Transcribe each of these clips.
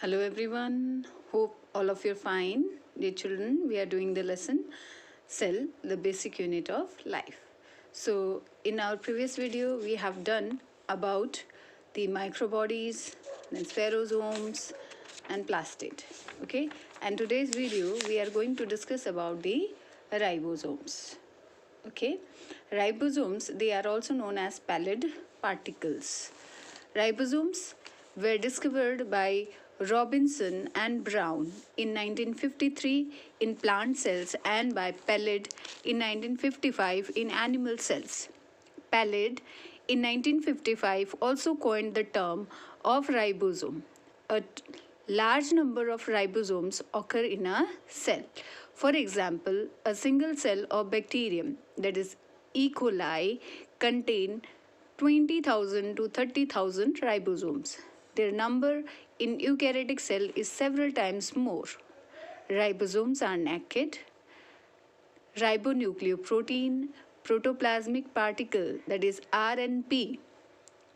Hello everyone. Hope all of you are fine. Dear children, we are doing the lesson Cell, the basic unit of life. So in our previous video we have done about the microbodies, then spherosomes and plastid. Okay, and today's video we are going to discuss about the ribosomes. Okay, ribosomes, they are also known as pallid particles. Ribosomes were discovered by Robinson and Brown in 1953 in plant cells and by Pallid in 1955 in animal cells. Pallid in 1955 also coined the term of ribosome. A large number of ribosomes occur in a cell. For example, a single cell of bacterium, that is E. coli, contain 20,000 to 30,000 ribosomes. Their number in eukaryotic cell is several times more. Ribosomes are naked, ribonucleoprotein, protoplasmic particle, that is RNP.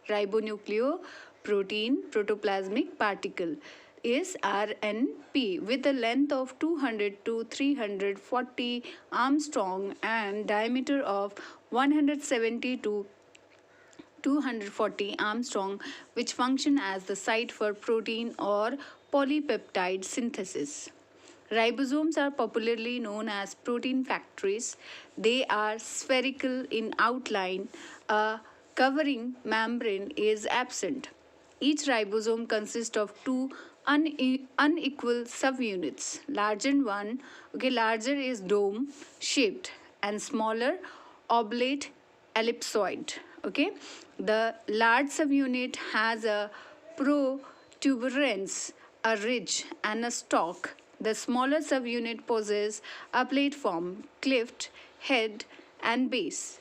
Ribonucleoprotein protoplasmic particle is RNP with a length of 200 to 340 Armstrong and diameter of 170 to 240 Armstrong, which function as the site for protein or polypeptide synthesis. Ribosomes are popularly known as protein factories. They are spherical in outline. A covering membrane is absent. Each ribosome consists of two unequal subunits. Larger is dome shaped and smaller oblate ellipsoid. Okay, the large subunit has a protuberance, a ridge, and a stalk. The smaller subunit possesses a platform, cleft, head, and base.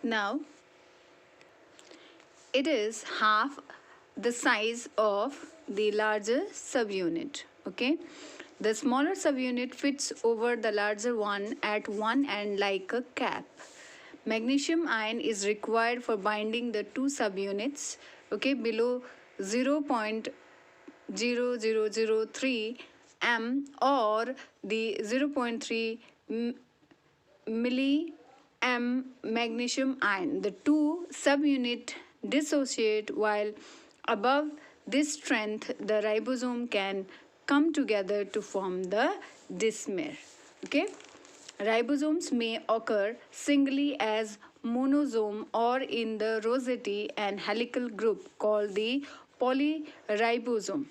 Now, it is half the size of the larger subunit. Okay, the smaller subunit fits over the larger one at one end like a cap. Magnesium ion is required for binding the two subunits. Okay, below 0.0003 m or the 0.3 milli m magnesium ion. The two subunit dissociate while above this strength the ribosome can come together to form the dimer. Okay, ribosomes may occur singly as monosome or in the rosette and helical group called the polyribosome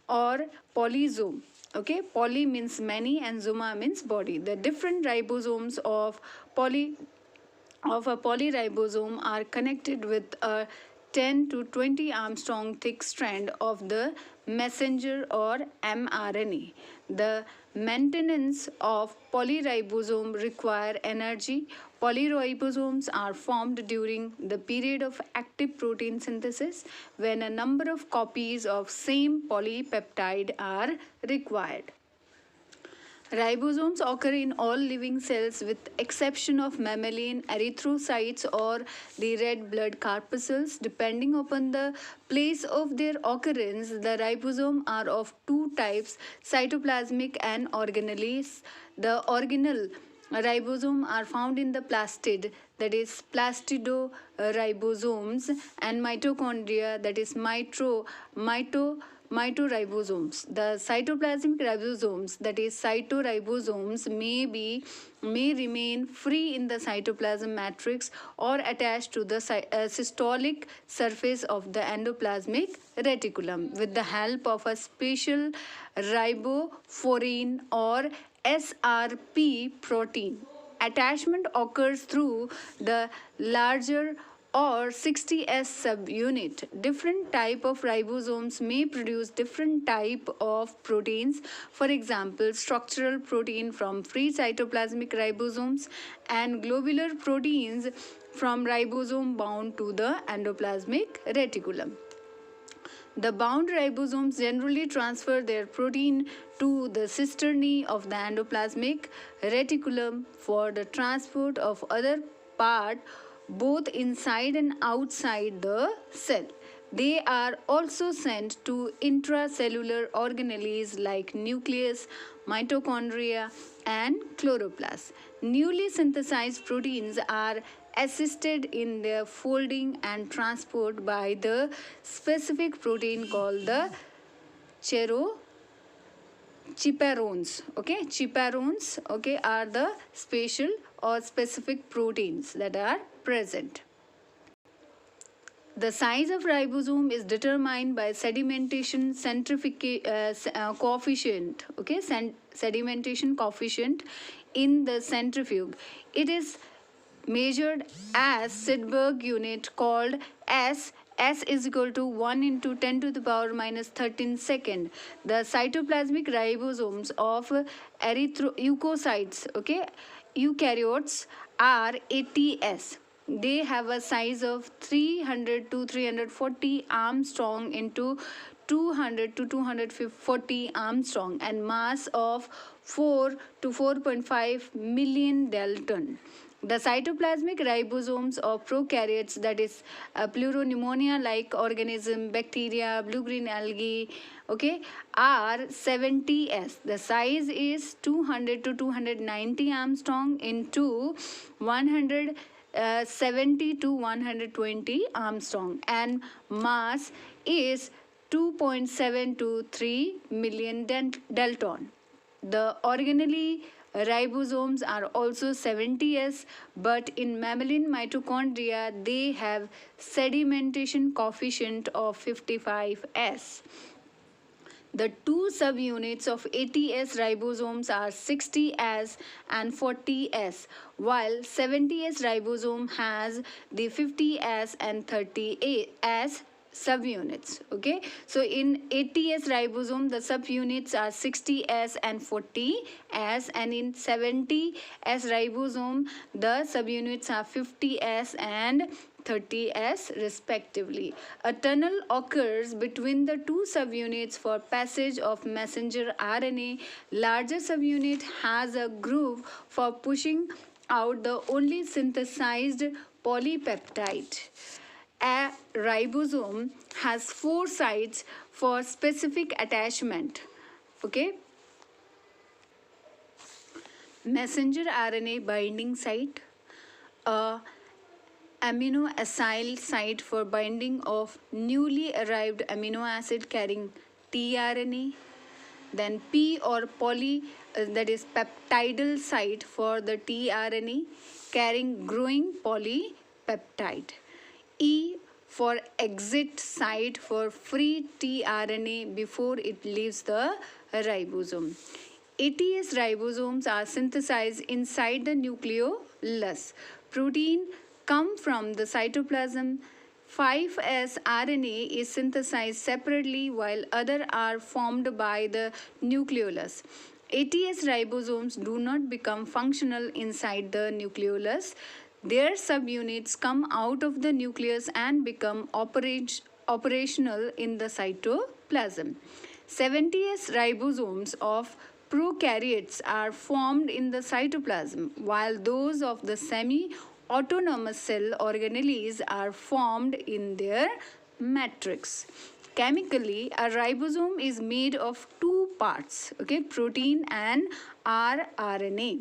or polysome. Okay, poly means many and zoma means body. The different ribosomes of a polyribosome are connected with a 10 to 20 Armstrong thick strand of the messenger or mRNA. The maintenance of polyribosome require energy. Polyribosomes are formed during the period of active protein synthesis when a number of copies of same polypeptide are required. Ribosomes occur in all living cells with exception of mammalian erythrocytes or the red blood corpuscles. Depending upon the place of their occurrence, the ribosomes are of two types, cytoplasmic and organelles. The organelle ribosomes are found in the plastid, that is plastidoribosomes, and mitochondria, that is mitoribosomes. The cytoplasmic ribosomes, that is cytoribosomes, may remain free in the cytoplasm matrix or attached to the systolic surface of the endoplasmic reticulum with the help of a special ribophorine or SRP protein. Attachment occurs through the larger or 60S subunit. Different type of ribosomes may produce different type of proteins. For example, structural protein from free cytoplasmic ribosomes and globular proteins from ribosome bound to the endoplasmic reticulum. The bound ribosomes generally transfer their protein to the cisternae of the endoplasmic reticulum for the transport of other part both inside and outside the cell. They are also sent to intracellular organelles like nucleus, mitochondria, and chloroplast. Newly synthesized proteins are assisted in their folding and transport by the specific protein called the chaperones. Okay, chaperones, okay, are the spatial or specific proteins that are present. The size of ribosome is determined by sedimentation coefficient. Okay, sedimentation coefficient in the centrifuge. It is measured as Sedberg unit called S. S is equal to 1 into 10 to the power minus 13 second. The cytoplasmic ribosomes of erythroeukocytes, okay, eukaryotes are ATS. They have a size of 300 to 340 Armstrong into 200 to 240 Armstrong and mass of 4 to 4.5 million Dalton. The cytoplasmic ribosomes of prokaryotes, that is pleuropneumonia like organism, bacteria, blue-green algae, okay, are 70S. The size is 200 to 290 Armstrong into 170 to 120 Armstrong and mass is 2.7 to 3 million Dalton. The organelle ribosomes are also 70S, but in mammalian mitochondria they have sedimentation coefficient of 55S. The two subunits of ATS ribosomes are 60S and 40S, while 70S ribosome has the 50S and 30S subunits. Okay, so in ATS ribosome the subunits are 60S and 40S, and in 70S ribosome the subunits are 50S and 30S respectively. A tunnel occurs between the two subunits for passage of messenger RNA. Larger subunit has a groove for pushing out the only synthesized polypeptide. A ribosome has 4 sites for specific attachment. Okay. Messenger RNA binding site, a amino acyl site for binding of newly arrived amino acid carrying tRNA, then P or poly, that is peptidal site for the tRNA carrying growing polypeptide. E for exit site for free tRNA before it leaves the ribosome. ATS ribosomes are synthesized inside the nucleolus. Protein come from the cytoplasm. 5S RNA is synthesized separately while other are formed by the nucleolus. ATS ribosomes do not become functional inside the nucleolus. Their subunits come out of the nucleus and become operational in the cytoplasm. 70S ribosomes of prokaryotes are formed in the cytoplasm, while those of the semi-autonomous cell organelles are formed in their matrix. Chemically, a ribosome is made of 2 parts, okay, protein and rRNA.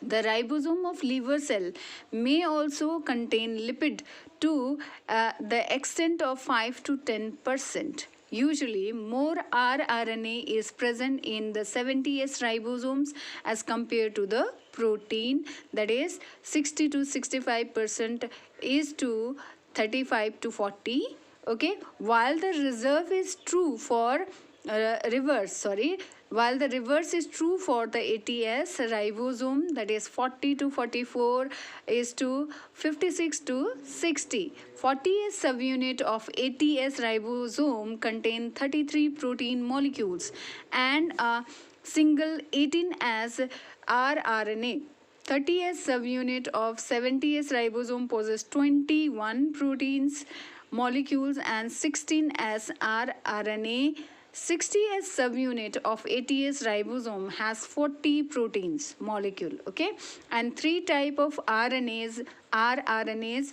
The ribosome of liver cell may also contain lipid to the extent of 5 to 10%. Usually, more rRNA is present in the 70S ribosomes as compared to the protein, that is 60 to 65% is to 35 to 40. Okay, while the reverse is true for while the reverse is true for the ATS ribosome, that is 40 to 44 is to 56 to 60. 40S subunit of ATS ribosome contain 33 protein molecules and a single 18S rRNA. 30S subunit of 70S ribosome possesses 21 proteins molecules and 16S rRNA. 60S subunit of ATS ribosome has 40 proteins molecule, okay, and 3 type of RNAs, rRNAs,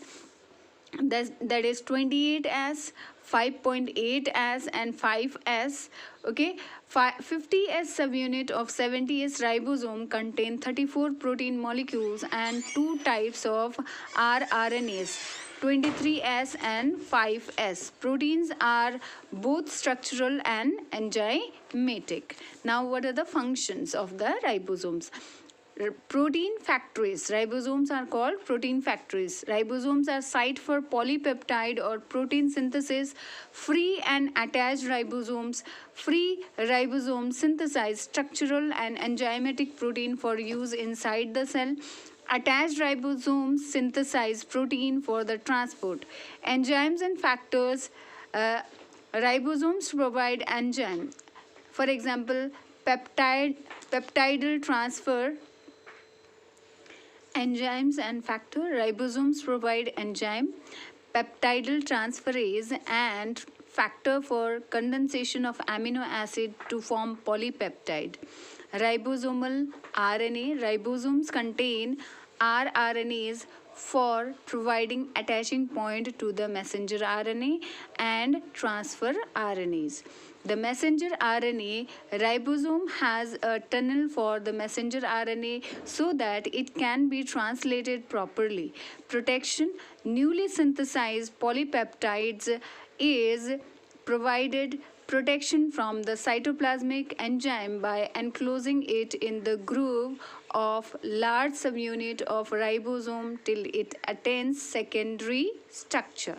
that is 28S, 5.8s and 5s. Okay, 50s subunit of 70s ribosome contain 34 protein molecules and two types of rRNAs, 23s and 5s. Proteins are both structural and enzymatic. Now, what are the functions of the ribosomes? Protein factories. Ribosomes are called protein factories. Ribosomes are site for polypeptide or protein synthesis. Free and attached ribosomes. Free ribosomes synthesize structural and enzymatic protein for use inside the cell. Attached ribosomes synthesize protein for the transport. Enzymes and factors. Ribosomes provide enzyme. For example, peptidal transfer. Enzymes and factor. Ribosomes provide enzyme, peptidal transferase and factor for condensation of amino acid to form polypeptide. Ribosomal RNA. Ribosomes contain rRNAs for providing attaching point to the messenger RNA and transfer RNAs. The messenger RNA, ribosome has a tunnel for the messenger RNA so that it can be translated properly. Protection. Newly synthesized polypeptides is provided protection from the cytoplasmic enzyme by enclosing it in the groove of large subunit of ribosome till it attains secondary structure.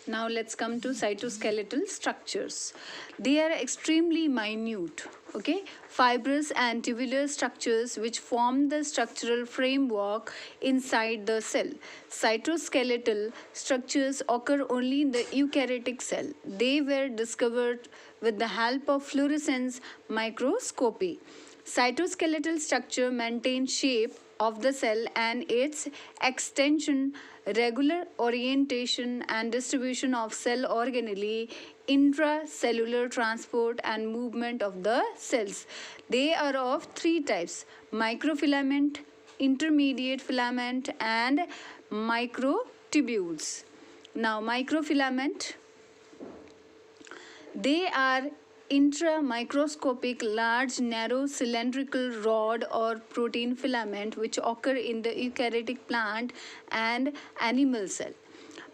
Now let's come to cytoskeletal structures. They are extremely minute, okay, fibrous and tubular structures which form the structural framework inside the cell. Cytoskeletal structures occur only in the eukaryotic cell. They were discovered with the help of fluorescence microscopy. Cytoskeletal structure maintains shape of the cell and its extension, regular orientation and distribution of cell organelle, intracellular transport and movement of the cells. They are of three types: microfilament, intermediate filament and microtubules. Now, microfilament, they are intramicroscopic large narrow cylindrical rod or protein filament which occur in the eukaryotic plant and animal cell.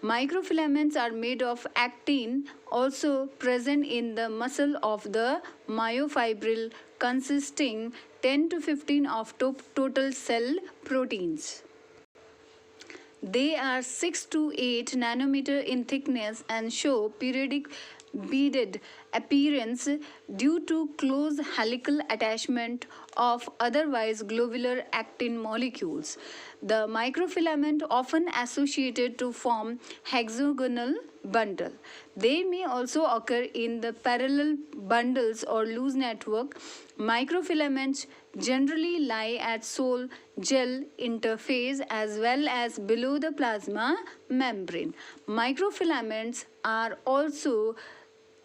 Microfilaments are made of actin, also present in the muscle of the myofibril, consisting 10 to 15 of total cell proteins. They are 6 to 8 nanometer in thickness and show periodic beaded appearance due to close helical attachment of otherwise globular actin molecules. The microfilament often associated to form hexagonal bundle. They may also occur in the parallel bundles or loose network. Microfilaments generally lie at soil gel interface as well as below the plasma membrane. Microfilaments are also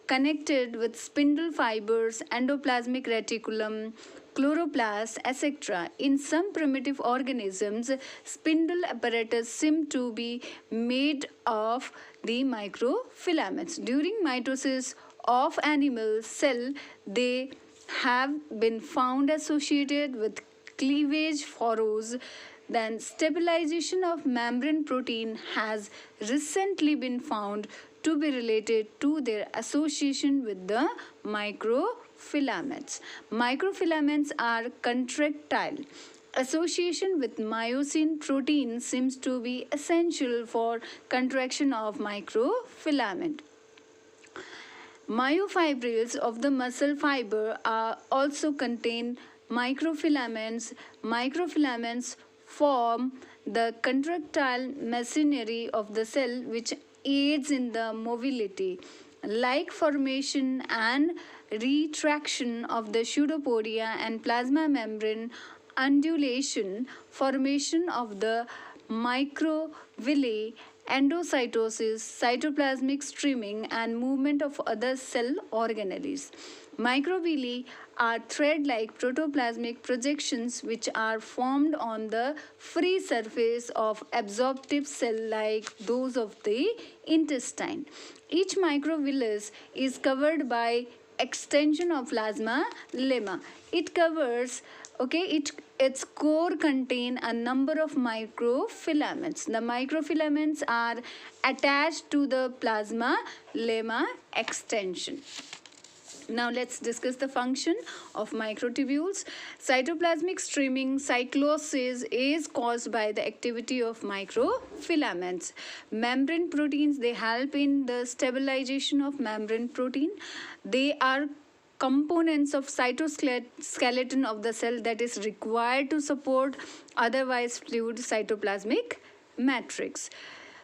connected with spindle fibers, endoplasmic reticulum, chloroplast, etc. In some primitive organisms, spindle apparatus seem to be made of the microfilaments. During mitosis of animal cell, they have been found associated with cleavage furrows. Then stabilization of membrane protein has recently been found to be related to their association with the microfilaments. Microfilaments are contractile. Association with myosin protein seems to be essential for contraction of microfilament. Myofibrils of the muscle fiber are also contain microfilaments. Microfilaments form the contractile machinery of the cell which aids in the mobility, like formation and retraction of the pseudopodia and plasma membrane, undulation, formation of the microvilli endocytosis, cytoplasmic streaming, and movement of other cell organelles. Microvilli are thread-like protoplasmic projections which are formed on the free surface of absorptive cell like those of the intestine. Each microvillus is covered by extension of plasma lemma. It covers, its core contain a number of microfilaments. The microfilaments are attached to the plasma lemma extension. Now let's discuss the function of microtubules. Cytoplasmic streaming cyclosis is caused by the activity of microfilaments. Membrane proteins, they help in the stabilization of membrane protein. They are components of cytoskeleton of the cell that is required to support otherwise fluid cytoplasmic matrix.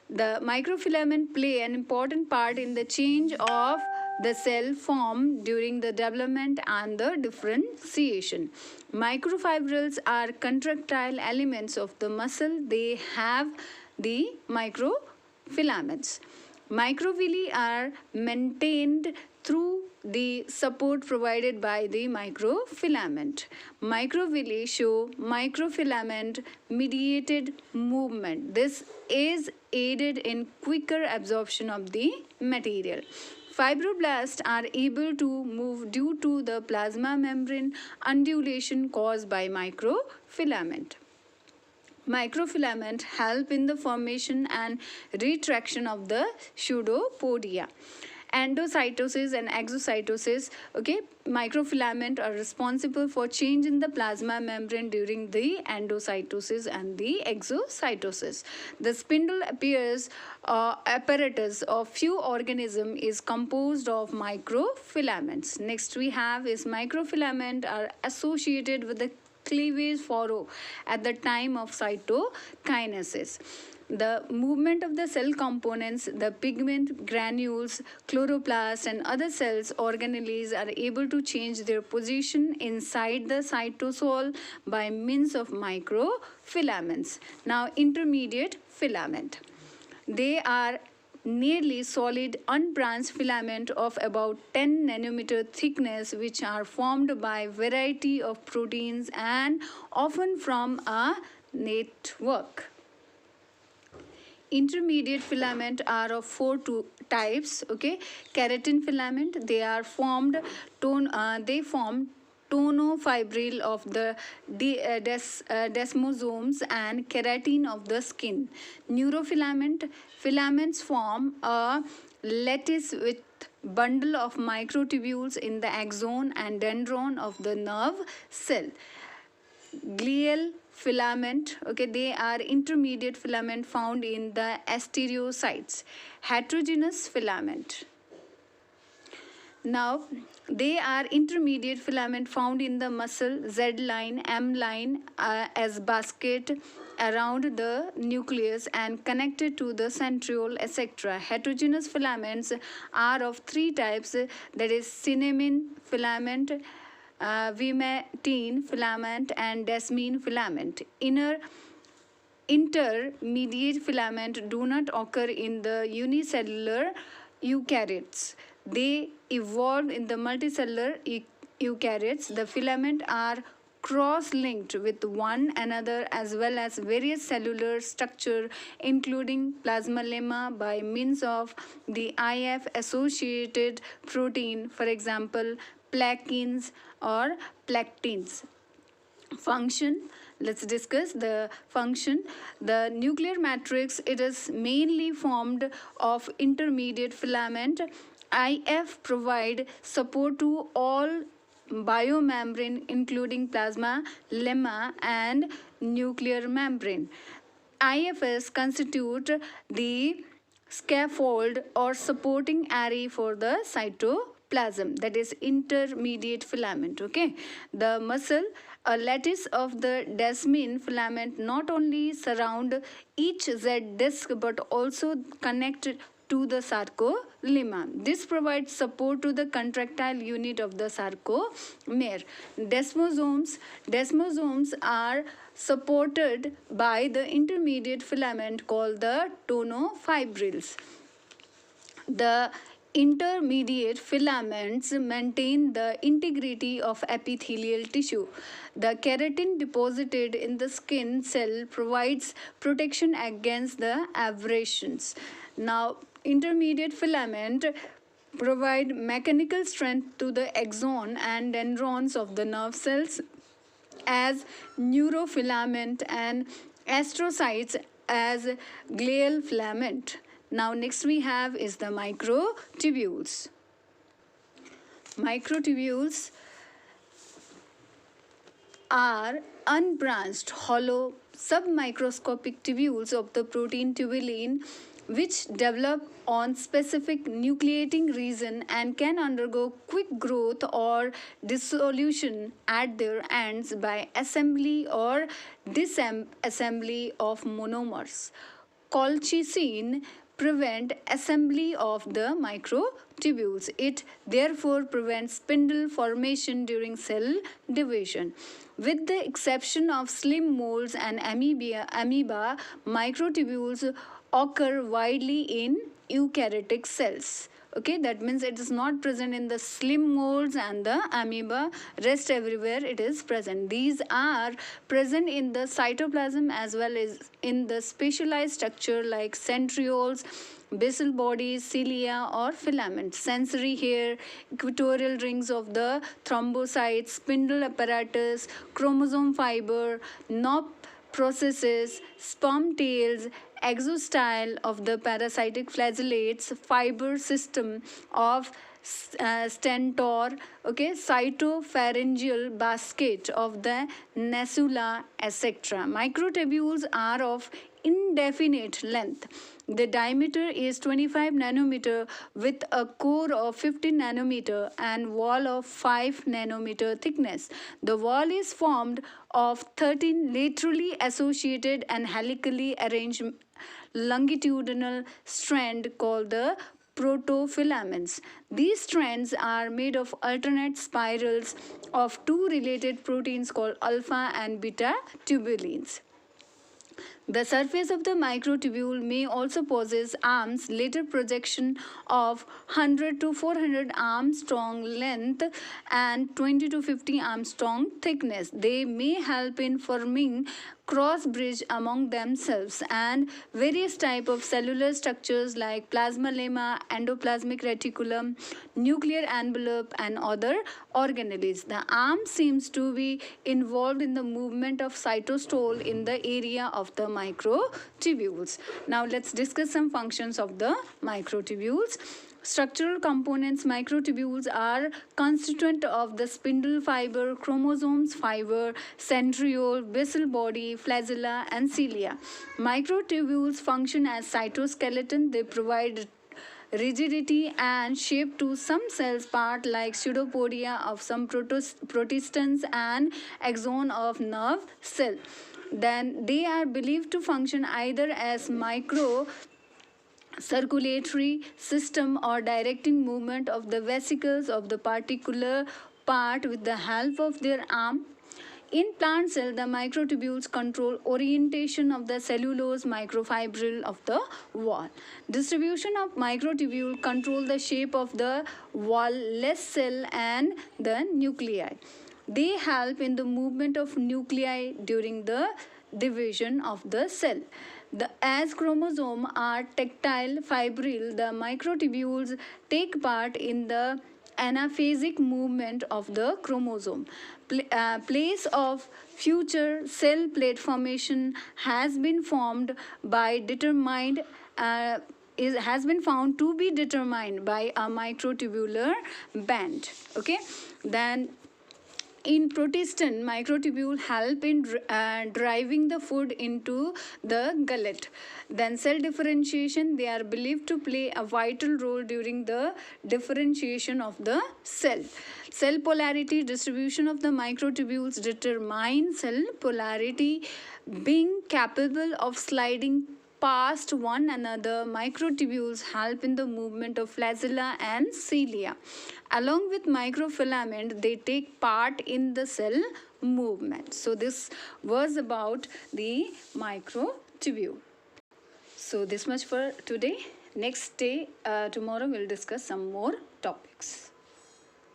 The microfilament play an important part in the change of the cell form during the development and the differentiation. Microfibrils are contractile elements of the muscle. They have the microfilaments. Microvilli are maintained through the support provided by the microfilament. Microvilli show microfilament mediated movement. This is aided in quicker absorption of the material. Fibroblasts are able to move due to the plasma membrane undulation caused by microfilament. Microfilament help in the formation and retraction of the pseudopodia. Endocytosis and exocytosis, microfilament are responsible for change in the plasma membrane during the endocytosis and the exocytosis. The spindle apparatus of few organisms is composed of microfilaments. Next we have is microfilament are associated with the cleavage furrow at the time of cytokinesis. The movement of the cell components, the pigment, granules, chloroplast and other cells organelles are able to change their position inside the cytosol by means of microfilaments. Now intermediate filament. They are nearly solid unbranched filament of about 10 nanometer thickness which are formed by variety of proteins and often from a network. Intermediate filament are of four types. Keratin filament, they are formed tonofibril of the desmosomes and keratin of the skin. Neurofilament, filaments form a lattice with bundle of microtubules in the axon and dendron of the nerve cell. Glial filament, they are intermediate filament found in the astrocytes. Heterogeneous filament, now they are intermediate filament found in the muscle, Z line, M line as basket around the nucleus and connected to the centriole, etc. Heterogeneous filaments are of three types, that is cinnamon filament, vimentin filament and desmine filament. Intermediate filament do not occur in the unicellular eukaryotes. They evolved in the multicellular eukaryotes. The filament are cross-linked with one another as well as various cellular structure including plasma lemma by means of the IF associated protein, for example plaquins or plectins. Function, let's discuss the function. The nuclear matrix, it is mainly formed of intermediate filament. IF provide support to all biomembrane including plasma lemma and nuclear membrane. IFs constitute the scaffold or supporting array for the cytoplasm, that is intermediate filament. The muscle, a lattice of the desmine filament not only surround each Z disc but also connect to the sarcolemma. This provides support to the contractile unit of the sarcomere. Desmosomes are supported by the intermediate filament called the tonofibrils. The intermediate filaments maintain the integrity of epithelial tissue. The keratin deposited in the skin cell provides protection against the abrasions. Now, intermediate filament provide mechanical strength to the axon and dendrons of the nerve cells as neurofilament and astrocytes as glial filament. Now next we have is the microtubules. Microtubules are unbranched hollow submicroscopic tubules of the protein tubulin which develop on specific nucleating region and can undergo quick growth or dissolution at their ends by assembly or disassembly of monomers. Colchicine prevent assembly of the microtubules. It therefore prevents spindle formation during cell division. With the exception of slim molds and amoeba, microtubules occur widely in eukaryotic cells. Okay, that means it is not present in the slim molds and the amoeba. Rest everywhere it is present. These are present in the cytoplasm as well as in the specialized structure like centrioles, basal bodies, cilia or filaments, sensory hair, equatorial rings of the thrombocytes, spindle apparatus, chromosome fiber, knob processes, sperm tails, exostyle of the parasitic flagellates, fiber system of stentor, okay, cytopharyngeal basket of the nasula, etc. Microtubules are of indefinite length. The diameter is 25 nanometer with a core of 50 nanometer and wall of 5 nanometer thickness. The wall is formed of 13 laterally associated and helically arranged longitudinal strands called the protofilaments. These strands are made of alternate spirals of two related proteins called alpha and beta tubulins. The surface of the microtubule may also possess arms, later projection of 100 to 400 armstrong length and 20 to 50 armstrong thickness. They may help in forming cross bridge among themselves and various type of cellular structures like plasma lemma, endoplasmic reticulum, nuclear envelope and other organelles. The arm seems to be involved in the movement of cytosol in the area of the microtubules. Now let's discuss some functions of the microtubules. Structural components. Microtubules are constituent of the spindle fiber, chromosomes fiber, centriole, basal body, flagella and cilia. Microtubules function as cytoskeleton. They provide rigidity and shape to some cells part like pseudopodia of some protistans and axon of nerve cell. Then they are believed to function either as micro circulatory system or directing movement of the vesicles of the particular part with the help of their arm. In plant cell, the microtubules control orientation of the cellulose microfibril of the wall. Distribution of microtubule control the shape of the wall-less cell and the nuclei. They help in the movement of nuclei during the division of the cell. As chromosomes are tactile fibril, the microtubules take part in the anaphasic movement of the chromosome. Place of future cell plate formation has been found has been found to be determined by a microtubular band. Okay, then in protistan, microtubule help in driving the food into the gullet. Then cell differentiation, they are believed to play a vital role during the differentiation of the cell. Cell polarity, distribution of the microtubules determine cell polarity, being capable of sliding past one another. Microtubules help in the movement of flagella and cilia. Along with microfilament, they take part in the cell movement. So this was about the microtubule. So this much for today. Next day, tomorrow we'll discuss some more topics.